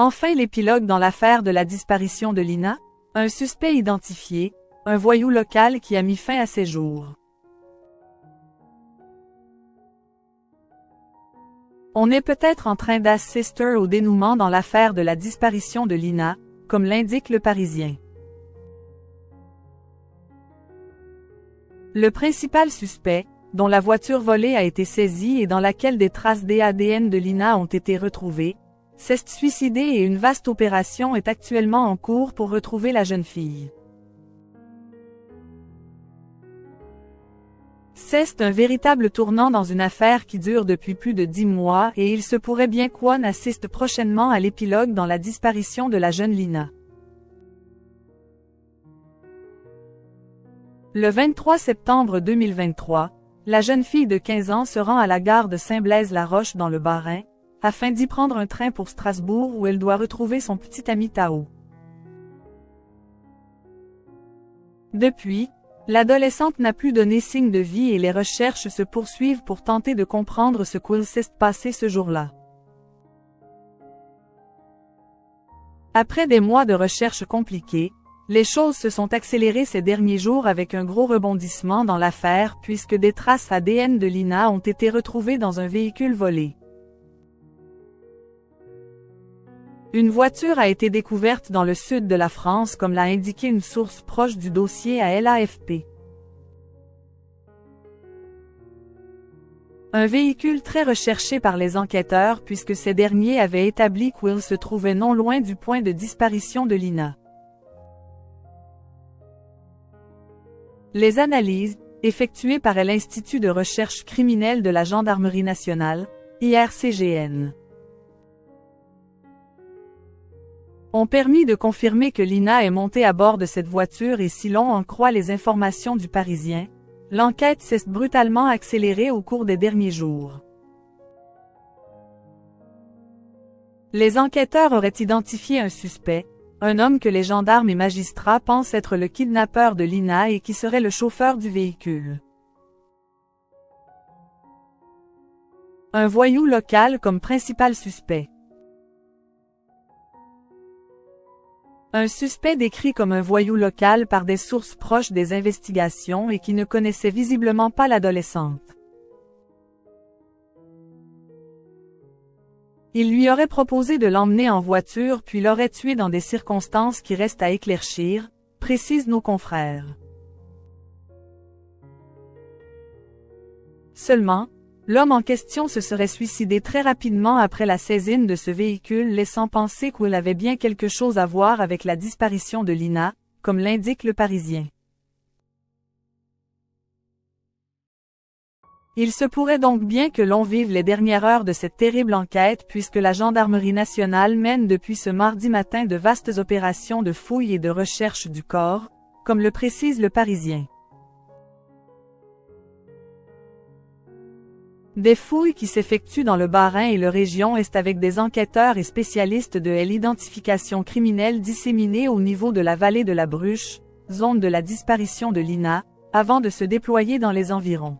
Enfin l'épilogue dans l'affaire de la disparition de Lina, un suspect identifié, un voyou local qui a mis fin à ses jours. On est peut-être en train d'assister au dénouement dans l'affaire de la disparition de Lina, comme l'indique Le Parisien. Le principal suspect, dont la voiture volée a été saisie et dans laquelle des traces d'ADN de Lina ont été retrouvées, s'est suicidé et une vaste opération est actuellement en cours pour retrouver la jeune fille. C'est un véritable tournant dans une affaire qui dure depuis plus de 10 mois et il se pourrait bien qu'on assiste prochainement à l'épilogue dans la disparition de la jeune Lina. Le 23 septembre 2023, la jeune fille de 15 ans se rend à la gare de Saint-Blaise-la-Roche dans le Bas-Rhin, afin d'y prendre un train pour Strasbourg où elle doit retrouver son petit ami Tao. Depuis, l'adolescente n'a plus donné signe de vie et les recherches se poursuivent pour tenter de comprendre ce qu'il s'est passé ce jour-là. Après des mois de recherches compliquées, les choses se sont accélérées ces derniers jours avec un gros rebondissement dans l'affaire puisque des traces ADN de Lina ont été retrouvées dans un véhicule volé. Une voiture a été découverte dans le sud de la France comme l'a indiqué une source proche du dossier à l'AFP. Un véhicule très recherché par les enquêteurs puisque ces derniers avaient établi qu'il se trouvait non loin du point de disparition de Lina. Les analyses, effectuées par l'Institut de recherche criminelle de la Gendarmerie nationale, IRCGN, ont permis de confirmer que Lina est montée à bord de cette voiture et si l'on en croit les informations du Parisien, l'enquête s'est brutalement accélérée au cours des derniers jours. Les enquêteurs auraient identifié un suspect, un homme que les gendarmes et magistrats pensent être le kidnappeur de Lina et qui serait le chauffeur du véhicule. Un voyou local comme principal suspect. Un suspect décrit comme un voyou local par des sources proches des investigations et qui ne connaissait visiblement pas l'adolescente. Il lui aurait proposé de l'emmener en voiture puis l'aurait tué dans des circonstances qui restent à éclaircir, précisent nos confrères. Seulement, l'homme en question se serait suicidé très rapidement après la saisine de ce véhicule laissant penser qu'il avait bien quelque chose à voir avec la disparition de Lina, comme l'indique Le Parisien. Il se pourrait donc bien que l'on vive les dernières heures de cette terrible enquête puisque la Gendarmerie nationale mène depuis ce mardi matin de vastes opérations de fouilles et de recherche du corps, comme le précise Le Parisien. Des fouilles qui s'effectuent dans le Bas-Rhin et le région est avec des enquêteurs et spécialistes de l'identification criminelle disséminés au niveau de la vallée de la Bruche, zone de la disparition de Lina, avant de se déployer dans les environs.